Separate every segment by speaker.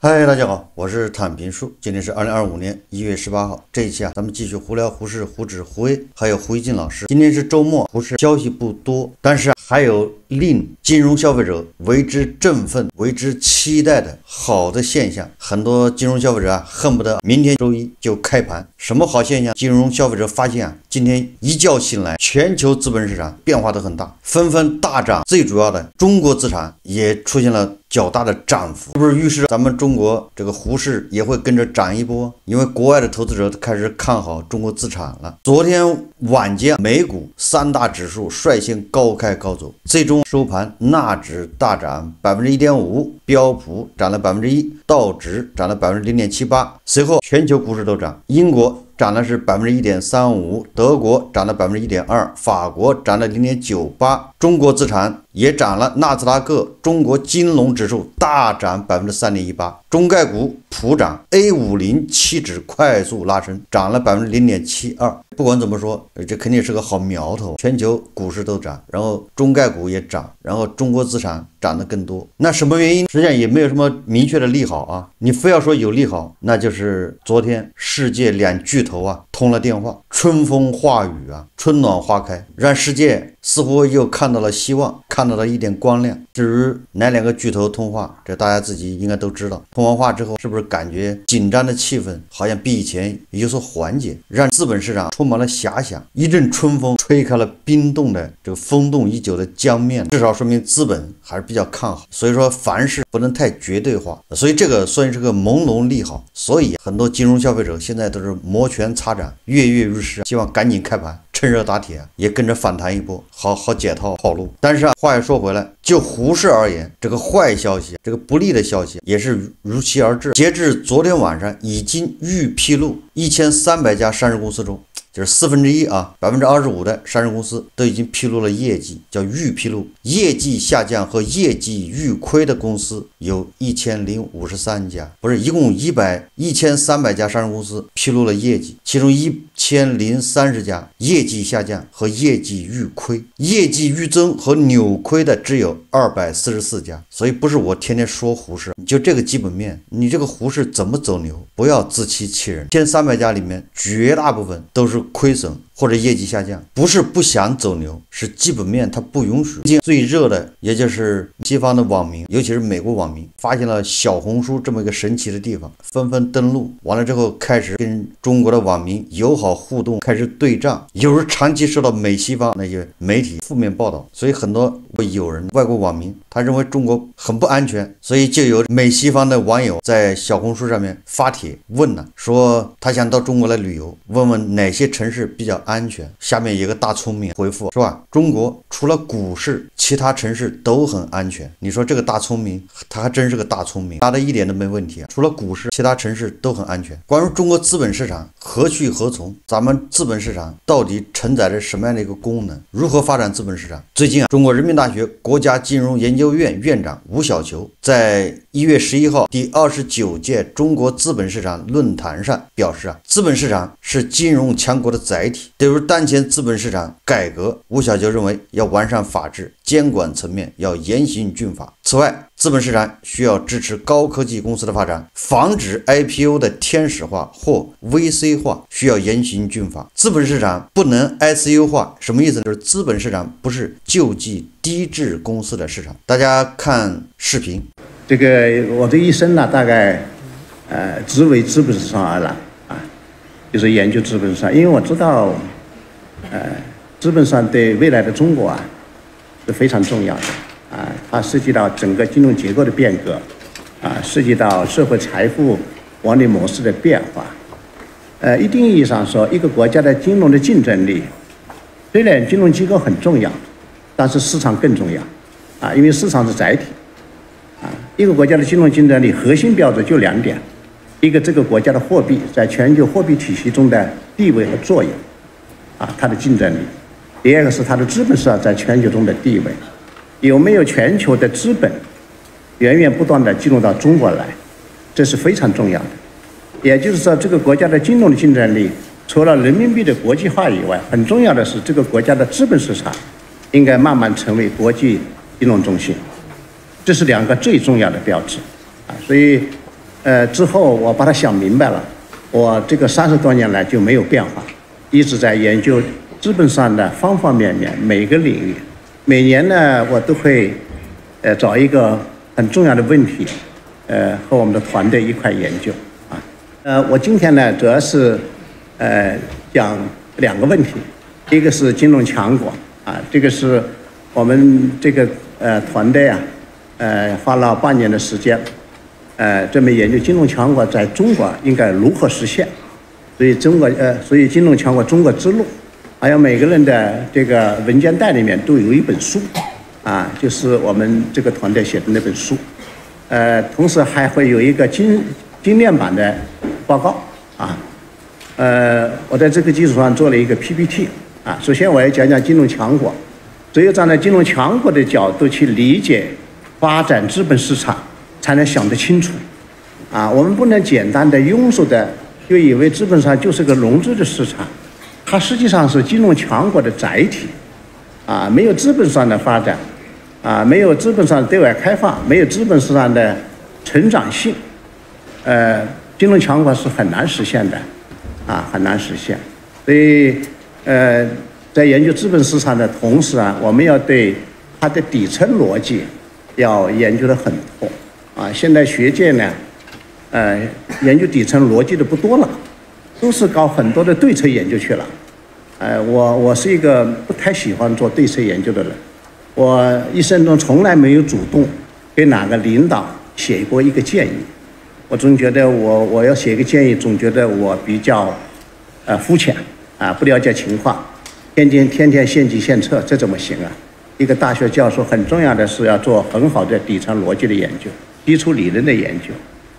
Speaker 1: 嗨，大家好，我是坦平叔。今天是2025年1月18号。这一期咱们继续胡聊胡适、胡指、胡威，还有胡一进老师。今天是周末，胡适消息不多，但是还有令金融消费者为之振奋、为之期待的好的现象。很多金融消费者恨不得明天周一就开盘。什么好现象？金融消费者发现今天一觉醒来，全球资本市场变化都很大，纷纷大涨。最主要的，中国资产也出现了较大的涨幅，是不是预示咱们中国这个胡适也会跟着涨一波？因为国外的投资者开始看好中国资产了。昨天晚间，美股三大指数率先高开高走，最终收盘，纳指大涨1.5%，标普涨了1%，道指涨了0.78%。随后全球股市都涨，英国涨的是1.35%，德国涨了1.2%，法国涨了0.98%，中国资产也涨了，纳斯达克中国金融指数大涨3.18%，中概股普涨 ，A50期指快速拉升，涨了0.72%。不管怎么说，这肯定是个好苗头，全球股市都涨，然后中概股也涨，然后中国资产涨得更多。那什么原因？实际上也没有什么明确的利好啊。你非要说有利好，那就是昨天世界两巨头通了电话，春风化雨春暖花开，让世界似乎又看到了希望，看到了一点光亮。至于哪两个巨头通话，这大家自己应该都知道。通完话之后，是不是感觉紧张的气氛好像比以前有所缓解，让资本市场充满了遐想？一阵春风吹开了冰冻的这个封冻已久的江面，至少说明资本还是比较看好。所以说凡事不能太绝对化，所以这个算是个朦胧利好。所以很多金融消费者现在都是摩拳擦掌，跃跃欲试，希望赶紧开盘，趁热打铁，也跟着反弹一波，好解套路。但是话又说回来，就胡适而言，这个坏消息，这个不利的消息也是如期而至。截至昨天晚上，已经预披露1300家上市公司中，就是1/4%，25%的上市公司都已经披露了业绩，叫预披露。业绩下降和业绩预亏的公司有1053家，不是，一共1300家上市公司披露了业绩，其中1030家业绩下降和业绩预亏，业绩预增和扭亏的只有244家。所以不是我天天说胡适，你就这个基本面，你这个胡适怎么走牛，不要自欺欺人。1300家里面绝大部分都是亏损或者业绩下降，不是不想走牛，是基本面它不允许。最热的也就是西方的网民，尤其是美国网民，发现了小红书这么一个神奇的地方，纷纷登录，完了之后开始跟中国的网民友好互动，开始对账。有人长期受到美西方那些媒体负面报道，所以很多友人外国网民他认为中国很不安全，所以就有美西方的网友在小红书上面发帖问说他想到中国来旅游，问问哪些城市比较安全。下面有个大聪明回复说中国除了股市，其他城市都很安全。你说这个大聪明，他还真是个大聪明，答的一点都没问题除了股市，其他城市都很安全。关于中国资本市场何去何从，咱们资本市场到底承载着什么样的一个功能，如何发展资本市场？最近中国人民大学国家金融研究院院长吴晓球在1月11号第29届中国资本市场论坛上表示资本市场是金融强国的载体。对于当前资本市场改革，吴晓球认为要完善法治，监管层面要严刑峻法。此外，资本市场需要支持高科技公司的发展，防止 IPO 的天使化或 VC 化，需要严刑峻法。资本市场不能 ICU 化，什么意思？就是资本市场不是救济低质公司的市场。大家看视频。
Speaker 2: 这个我这一生大概只为资本市场而来就是研究资本市场，因为我知道资本市场对未来的中国是非常重要的它涉及到整个金融结构的变革涉及到社会财富管理模式的变化一定意义上说，一个国家的金融的竞争力，虽然金融机构很重要，但是市场更重要因为市场是载体一个国家的金融竞争力核心标准就2点，一个这个国家的货币在全球货币体系中的地位和作用它的竞争力；第二个是它的资本市场在全球中的地位，有没有全球的资本源源不断的进入到中国来，这是非常重要的。也就是说，这个国家的金融的竞争力，除了人民币的国际化以外，很重要的是这个国家的资本市场应该慢慢成为国际金融中心，这是2个最重要的标志所以之后我把它想明白了，我这个30多年来就没有变化，一直在研究资本上的方方面面每个领域。每年呢，我都会找一个很重要的问题，和我们的团队一块研究啊。我今天呢主要是讲2个问题，一个是金融强国啊，这个是我们这个团队啊，花了半年的时间。这么研究金融强国在中国应该如何实现，所以金融强国中国之路，还有每个人的这个文件袋里面都有一本书，啊，就是我们这个团队写的那本书，同时还会有一个精炼版的报告啊，我在这个基础上做了一个 PPT 啊。首先我要讲讲金融强国，只有站在金融强国的角度去理解发展资本市场，才能想得清楚，啊，我们不能简单的庸俗的就以为资本上就是个融资的市场，它实际上是金融强国的载体，啊，没有资本上的发展，啊，没有资本上的对外开放，没有资本市场的成长性，金融强国是很难实现的，啊，很难实现。所以，在研究资本市场的同时啊，我们要对它的底层逻辑要研究得很透。啊，现在学界呢，研究底层逻辑的不多了，都是搞很多的对策研究去了。我是一个不太喜欢做对策研究的人，我一生中从来没有主动给哪个领导写过一个建议。我总觉得我要写一个建议，总觉得我比较肤浅啊，不了解情况，天天献计献策，这怎么行啊？一个大学教授很重要的是要做很好的底层逻辑的研究。基础理论的研究，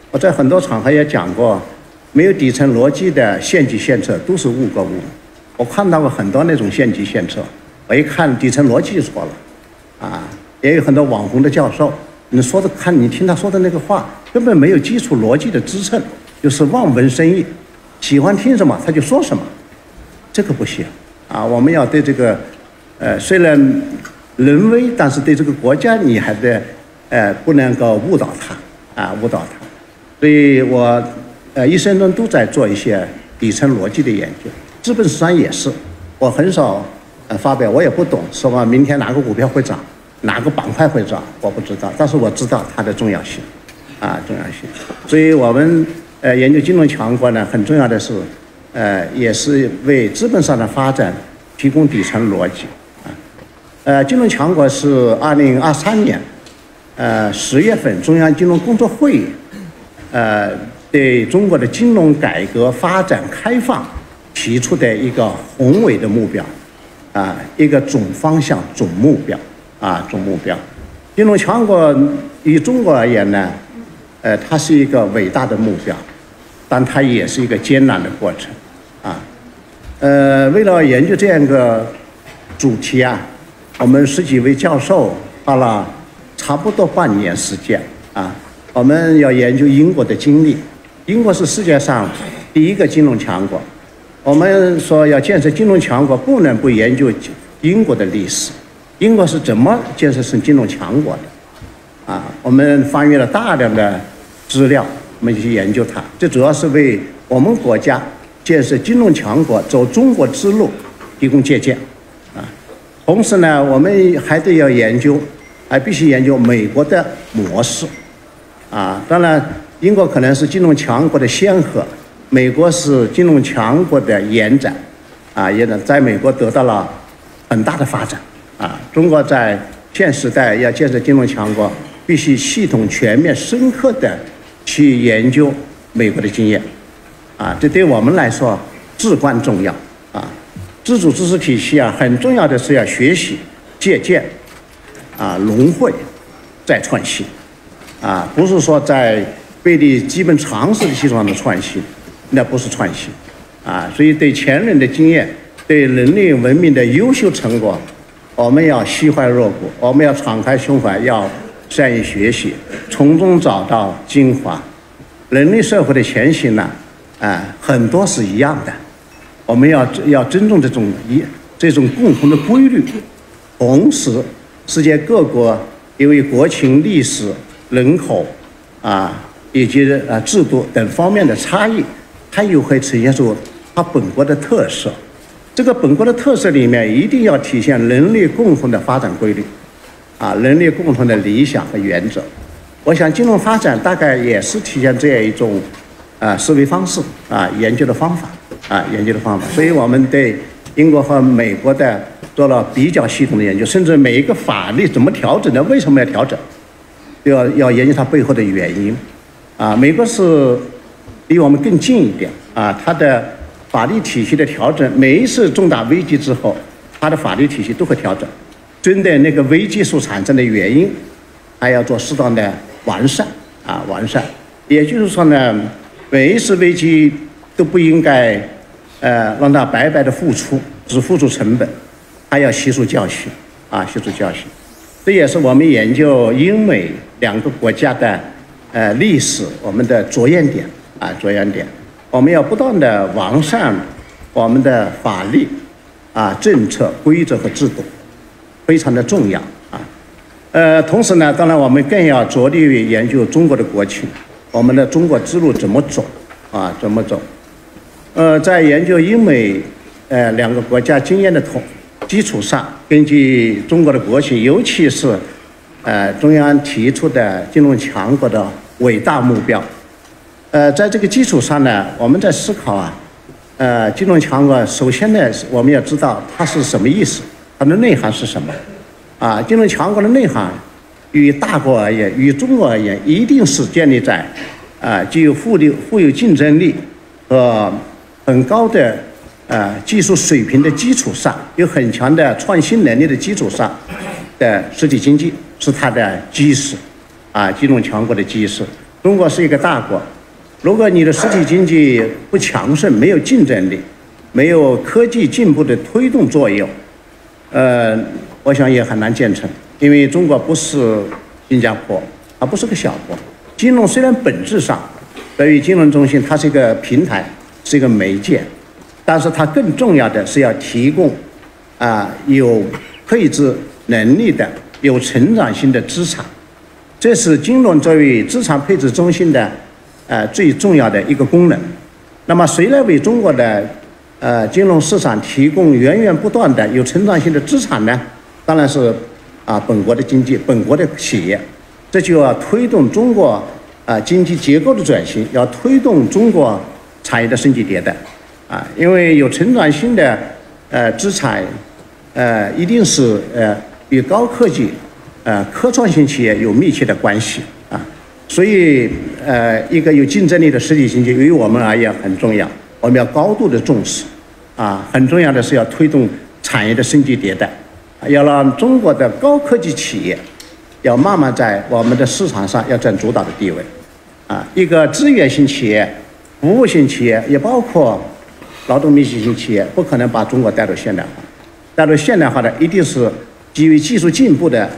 Speaker 2: 我在很多场合也讲过，没有底层逻辑的献计献策都是误个误。我看到过很多那种献计献策，我一看底层逻辑就错了，啊，也有很多网红的教授，你听他说的那个话，根本没有基础逻辑的支撑，就是望文生义，喜欢听什么他就说什么，这个不行啊！我们要对这个，虽然人为，但是对这个国家你还得。不能够误导他，啊，误导他。所以我一生中都在做一些底层逻辑的研究。资本市场也是，我很少发表，我也不懂，说明天哪个股票会涨，哪个板块会涨，我不知道，但是我知道它的重要性，啊，重要性。所以我们研究金融强国呢，很重要的是，也是为资本上的发展提供底层逻辑，啊，金融强国是2023年。10月份中央金融工作会议，对中国的金融改革发展开放提出的一个宏伟的目标，啊，一个总方向、总目标，啊，总目标。金融强国于中国而言呢，它是一个伟大的目标，但它也是一个艰难的过程，啊，为了研究这样一个主题啊，我们10几位教授花了差不多半年时间啊，我们要研究英国的经历。英国是世界上第一个金融强国，我们说要建设金融强国，不能不研究英国的历史。英国是怎么建设成金融强国的？啊，我们翻阅了大量的资料，我们去研究它。这主要是为我们国家建设金融强国、走中国之路提供借鉴啊。同时呢，我们还得要研究。还必须研究美国的模式，啊，当然，英国可能是金融强国的先河，美国是金融强国的延展，啊，也在美国得到了很大的发展，啊，中国在现时代要建设金融强国，必须系统、全面、深刻的去研究美国的经验，啊，这对我们来说至关重要，啊，自主知识体系啊，很重要的是要学习、借鉴。啊，融汇，再创新，啊，不是说在背离基本常识的基础上的创新，那不是创新，啊，所以对前人的经验，对人类文明的优秀成果，我们要惜怀若谷，我们要敞开胸怀，要善于学习，从中找到精华。人类社会的前行呢，很多是一样的，我们要尊重这种共同的规律，同时。世界各国因为国情、历史、人口、以及制度等方面的差异，它又会呈现出它本国的特色。这个本国的特色里面，一定要体现人类共同的发展规律，人类共同的理想和原则。我想金融发展大概也是体现这样一种思维方式研究的方法所以我们对英国和美国的做了比较系统的研究，甚至每一个法律怎么调整的，为什么要调整，要研究它背后的原因。美国是离我们更近一点它的法律体系的调整，每一次重大危机之后，它的法律体系都会调整，针对那个危机所产生的原因，还要做适当的完善。也就是说呢，每一次危机都不应该让它白白的付出，只付出成本，还要吸收教训这也是我们研究英美两个国家的历史我们的着眼点。我们要不断的完善我们的法律政策、规则和制度，非常的重要同时呢，当然我们更要着力于研究中国的国情，我们的中国之路怎么走在研究英美两个国家经验的基础上，根据中国的国情，尤其是中央提出的金融强国的伟大目标，在这个基础上呢，我们在思考金融强国，首先呢，我们要知道它是什么意思，它的内涵是什么金融强国的内涵与大国而言，与中国而言，一定是建立在具有富有竞争力和很高的技术水平的基础上，有很强的创新能力的基础上的实体经济是它的基石金融强国的基石。中国是一个大国，如果你的实体经济不强盛，没有竞争力，没有科技进步的推动作用，我想也很难建成。因为中国不是新加坡，它不是个小国。金融虽然本质上对于金融中心它是一个平台，是一个媒介，但是它更重要的是要提供有配置能力的、有成长性的资产，这是金融作为资产配置中心的最重要的一个功能。那么谁来为中国的金融市场提供源源不断的有成长性的资产呢？当然是本国的经济、本国的企业。这就要推动中国经济结构的转型，要推动中国产业的升级迭代因为有成长性的资产一定是与高科技科创型企业有密切的关系所以一个有竞争力的实体经济于我们而言很重要，我们要高度的重视很重要的是要推动产业的升级迭代，要让中国的高科技企业要慢慢在我们的市场上要占主导的地位一个资源型企业、服务型企业，也包括劳动密集型企业，不可能把中国带入现代化。带入现代化的一定是基于技术进步的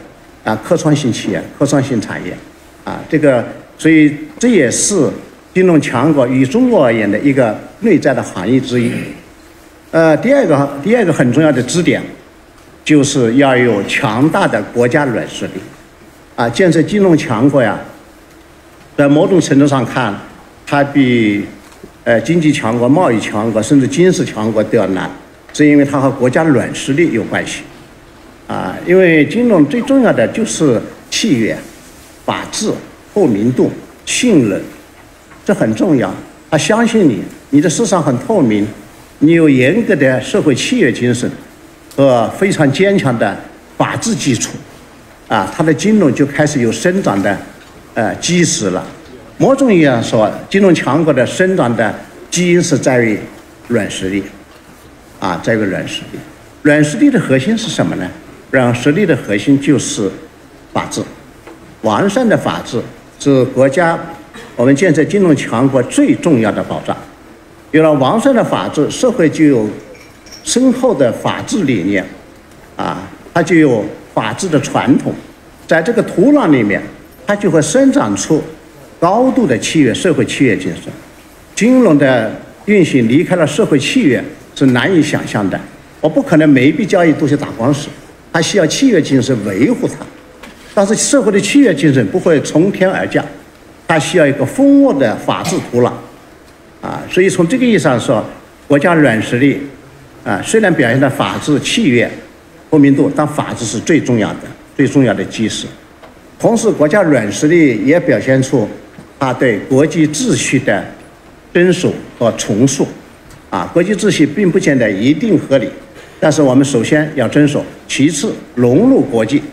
Speaker 2: 科创型企业、科创型产业所以这也是金融强国与中国而言的一个内在的含义之一。第二个很重要的支点，就是要有强大的国家软实力建设金融强国在某种程度上看，它比经济强国、贸易强国甚至军事强国都要难，是因为它和国家软实力有关系因为金融最重要的就是契约、法治、透明度、信任，这很重要。他相信你的市场很透明，你有严格的社会契约精神和非常坚强的法治基础它的金融就开始有生长的基石了。某种意义上说，金融强国的生长的基因是在于软实力在于软实力。软实力的核心是什么呢？软实力的核心就是法治。完善的法治是国家我们建设金融强国最重要的保障。有了完善的法治，社会就有深厚的法治理念它就有法治的传统，在这个土壤里面，它就会生长出高度的社会契约精神。金融的运行离开了社会契约是难以想象的。我不可能每一笔交易都是打光石，它需要契约精神维护它。但是社会的契约精神不会从天而降，它需要一个丰沃的法治土壤，所以从这个意义上说，国家软实力虽然表现了法治契约透明度，但法治是最重要的基石。同时，国家软实力也表现出它对国际秩序的遵守和重塑。国际秩序并不见得一定合理，但是我们首先要遵守，其次融入国际，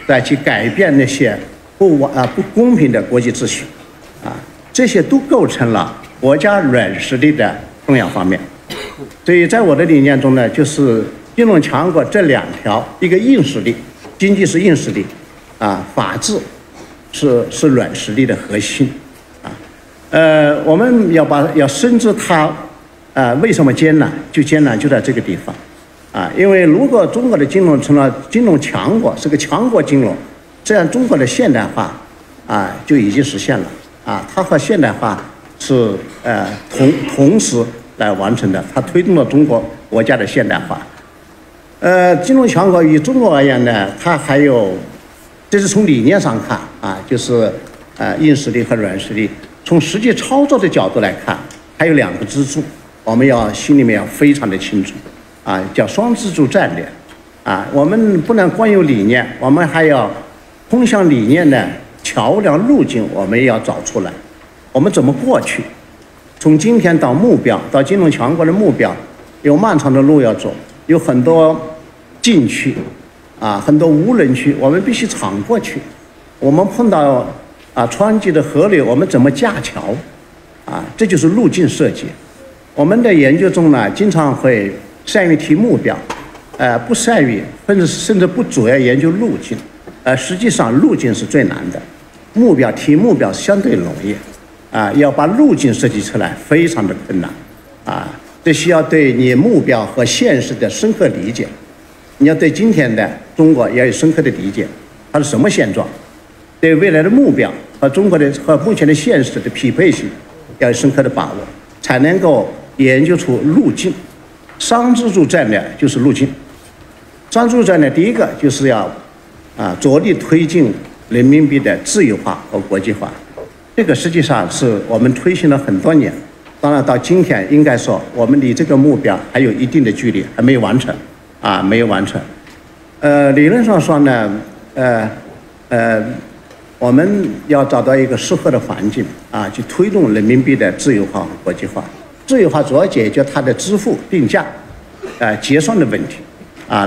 Speaker 2: 再去改变那些不公平的国际秩序，这些都构成了国家软实力的重要方面。所以在我的理念中呢，就是金融强国这2条，一个硬实力，经济是硬实力，法治是软实力的核心，我们要深知它，为什么艰难？艰难就在这个地方，因为如果中国的金融成了金融强国，是个强国金融，这样中国的现代化，就已经实现了，它和现代化是同时来完成的，它推动了中国国家的现代化。金融强国与中国而言呢，它还有，这是从理念上看就是硬实力和软实力。从实际操作的角度来看，还有2个支柱，我们心里面要非常的清楚，叫双支柱战略，我们不能光有理念，我们还要通向理念的桥梁路径，我们也要找出来，我们怎么过去？从今天到目标，到金融强国的目标，有漫长的路要走，有很多禁区，很多无人区，我们必须闯过去。我们碰到湍急的河流，我们怎么架桥？这就是路径设计。我们的研究中呢，经常会善于提目标，不善于甚至不主要研究路径。实际上路径是最难的，提目标相对容易，要把路径设计出来非常的困难，这需要对你目标和现实的深刻理解。你要对今天的中国也要有深刻的理解，它是什么现状？对未来的目标和目前的现实的匹配性要有深刻的把握，才能够研究出路径。双支柱战略就是路径。双支柱战略第一个就是要着力推进人民币的自由化和国际化，这个实际上是我们推行了很多年，当然到今天应该说我们离这个目标还有一定的距离，还没有完成，没有完成。理论上说呢，我们要找到一个适合的环境去推动人民币的自由化和国际化。自由化主要解决它的支付、定价、结算的问题。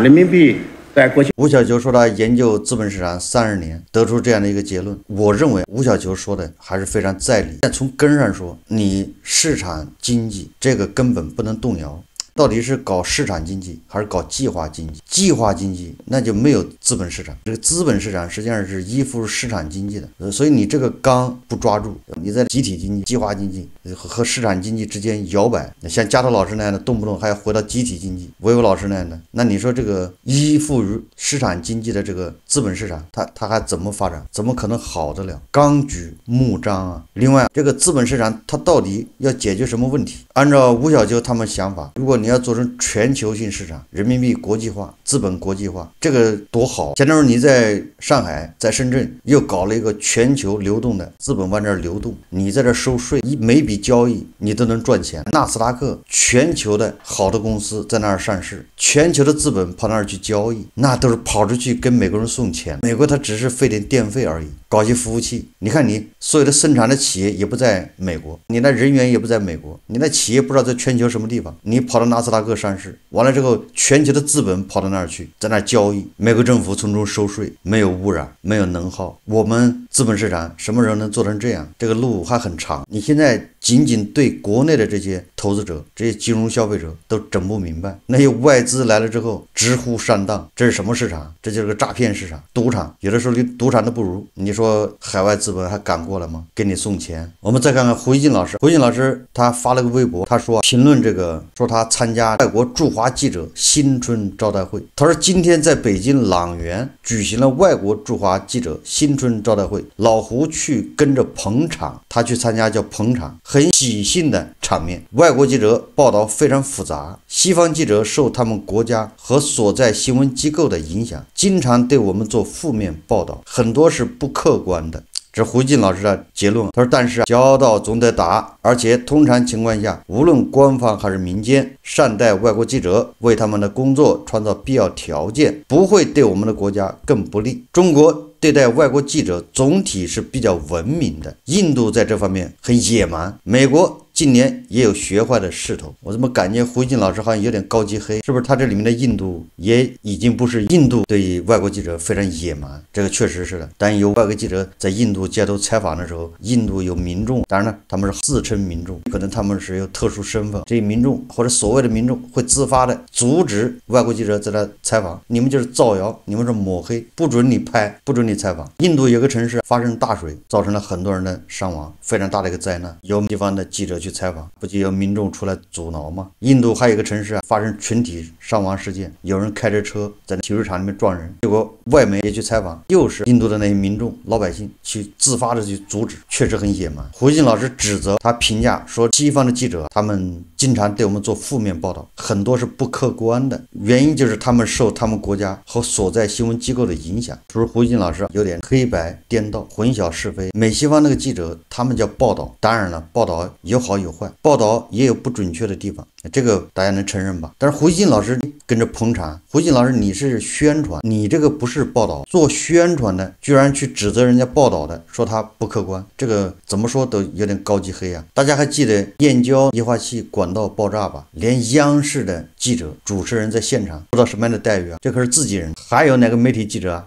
Speaker 2: 人民币在国际。
Speaker 1: 吴小球说他研究资本市场30年，得出这样的一个结论。我认为吴小球说的还是非常在理。但从根上说，你市场经济这个根本不能动摇。到底是搞市场经济还是搞计划经济？计划经济那就没有资本市场，这个资本市场实际上是依附市场经济的，所以你这个纲不抓住，你在集体经济、计划经济和市场经济之间摇摆，像加头老师那样的动不动还要回到集体经济，维维老师那样的，那你说这个依附于市场经济的这个资本市场，它还怎么发展？怎么可能好得了？纲举目张啊！另外，这个资本市场它到底要解决什么问题？按照吴小球他们想法，如果你要做成全球性市场，人民币国际化、资本国际化，这个多好！前段时间你在上海、在深圳又搞了一个全球流动的资本往这儿流动，你在这收税，每笔交易你都能赚钱。纳斯达克全球的好的公司在那儿上市，全球的资本跑那儿去交易，那都是跑出去跟美国人送钱，美国他只是费点电费而已，搞些服务器。你看你所有的生产的企业也不在美国，你那人员也不在美国，你那企业不知道在全球什么地方，你跑到纳斯达克上市，完了之后全球的资本跑到那儿去，在那儿交易，美国政府从中收税，没有污染，没有能耗。我们资本市场什么时候能做成这样？这个路还很长。你现在仅仅对国内的这些投资者、这些金融消费者都整不明白，那些外资来了之后直呼上当，这是什么市场？这就是个诈骗市场、赌场，有的时候连赌场都不如。你说海外资本还敢过来吗？给你送钱。我们再看看胡锡进老师，胡锡进老师他发了个微博，他说评论这个，说他参加外国驻华记者新春招待会。他说今天在北京朗园举行了外国驻华记者新春招待会，老胡去跟着捧场，他去参加叫捧场，很喜庆的场面。外国记者报道非常复杂，西方记者受他们国家和所在新闻机构的影响，经常对我们做负面报道，很多是不客观的。这是胡进老师的结论。他说，但是交道总得打，而且通常情况下，无论官方还是民间，善待外国记者，为他们的工作创造必要条件，不会对我们的国家更不利。中国对待外国记者总体是比较文明的，印度在这方面很野蛮，美国近年也有学坏的势头。我怎么感觉胡锡进老师好像有点高级黑？是不是他这里面的印度也已经不是印度对外国记者非常野蛮？这个确实是的。但有外国记者在印度街头采访的时候，印度有民众，当然了，他们是自称民众，可能他们是有特殊身份，这些民众或者所谓的民众会自发的阻止外国记者在那采访，你们就是造谣，你们是抹黑，不准你拍，不准你采访。印度有个城市发生大水，造成了很多人的伤亡，非常大的一个灾难，有地方的记者去采访，不就有民众出来阻挠吗？印度还有一个城市发生群体伤亡事件，有人开着车在体育场里面撞人，结果外媒也去采访，又是印度的那些民众老百姓去自发的去阻止，确实很野蛮。胡锡进老师指责他评价说，西方的记者他们经常对我们做负面报道，很多是不客观的，原因就是他们受他们国家和所在新闻机构的影响。说胡锡进老师有点黑白颠倒，混淆是非。美西方那个记者他们叫报道，当然了，报道有好有坏，报道也有不准确的地方，这个大家能承认吧？但是胡锡进老师跟着捧场，胡锡进老师你是宣传，你这个不是报道，做宣传的居然去指责人家报道的，说他不客观，这个怎么说都有点高级黑啊！大家还记得燕郊液化气管道爆炸吧？连央视的记者主持人在现场受到什么样的待遇啊？这可是自己人。还有哪个媒体记者啊，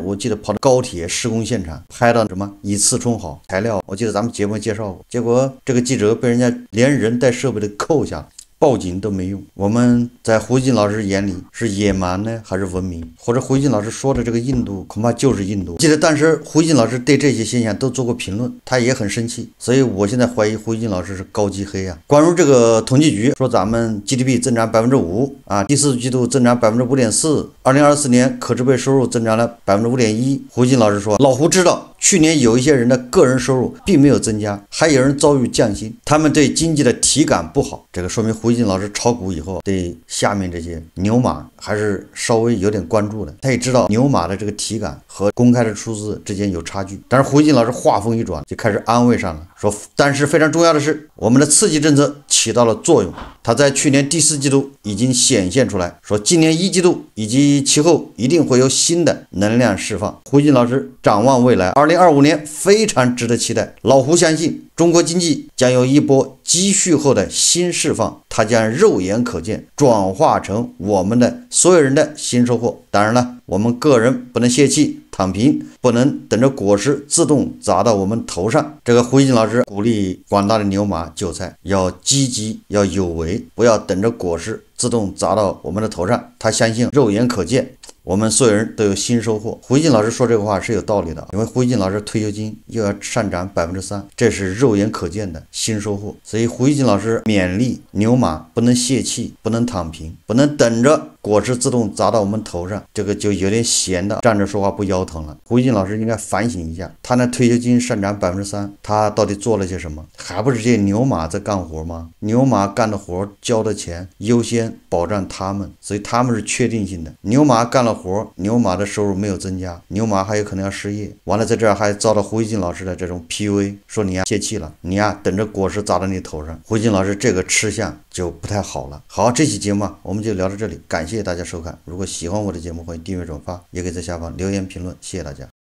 Speaker 1: 我记得跑到高铁施工现场拍到什么以次充好材料，我记得咱们节目介绍过，结果这个记者被人家连人带设备的扣下，报警都没用。我们在胡锡进老师眼里是野蛮呢，还是文明？或者胡锡进老师说的这个印度恐怕就是印度。记得当时胡锡进老师对这些现象都做过评论，他也很生气。所以我现在怀疑胡锡进老师是高级黑啊。关于这个统计局说咱们 GDP 增长 5%啊，第四季度增长 5.4%，2024年可支配收入增长了 5.1%。胡锡进老师说，老胡知道去年有一些人的个人收入并没有增加，还有人遭遇降薪，他们对经济的体感不好。这个说明胡锡进老师炒股以后对下面这些牛马还是稍微有点关注的，他也知道牛马的这个体感和公开的数字之间有差距。但是胡锡进老师话锋一转，就开始安慰上了，说但是非常重要的是，我们的刺激政策起到了作用，他在去年第四季度已经显现出来，说今年一季度以及其后一定会有新的能量释放。胡锡进老师展望未来，2025年非常值得期待。老胡相信中国经济将有一波积蓄后的新释放，它将肉眼可见，转化成我们的所有人的新收获。当然了，我们个人不能泄气躺平，不能等着果实自动砸到我们头上。这个胡锡进老师鼓励广大的牛马韭菜要积极，要有为，不要等着果实自动砸到我们的头上。他相信肉眼可见，我们所有人都有新收获。胡锡进老师说这个话是有道理的，因为胡锡进老师退休金又要上涨 3%， 这是肉眼可见的新收获。所以胡锡进老师勉励牛马不能泄气，不能躺平，不能等着果实自动砸到我们头上，这个就有点闲的站着说话不腰疼了。胡锡进老师应该反省一下，他那退休金上涨 3%， 他到底做了些什么？还不是这些牛马在干活吗？牛马干的活交的钱优先保障他们，所以他们是确定性的。牛马干了活，牛马的收入没有增加，牛马还有可能要失业，完了在这儿还遭到胡锡进老师的这种 PUA， 说你泄气了，你等着果实砸到你头上。胡锡进老师这个吃相就不太好了。好，这期节目我们就聊到这里，感谢大家收看。如果喜欢我的节目，欢迎订阅转发，也可以在下方留言评论，谢谢大家。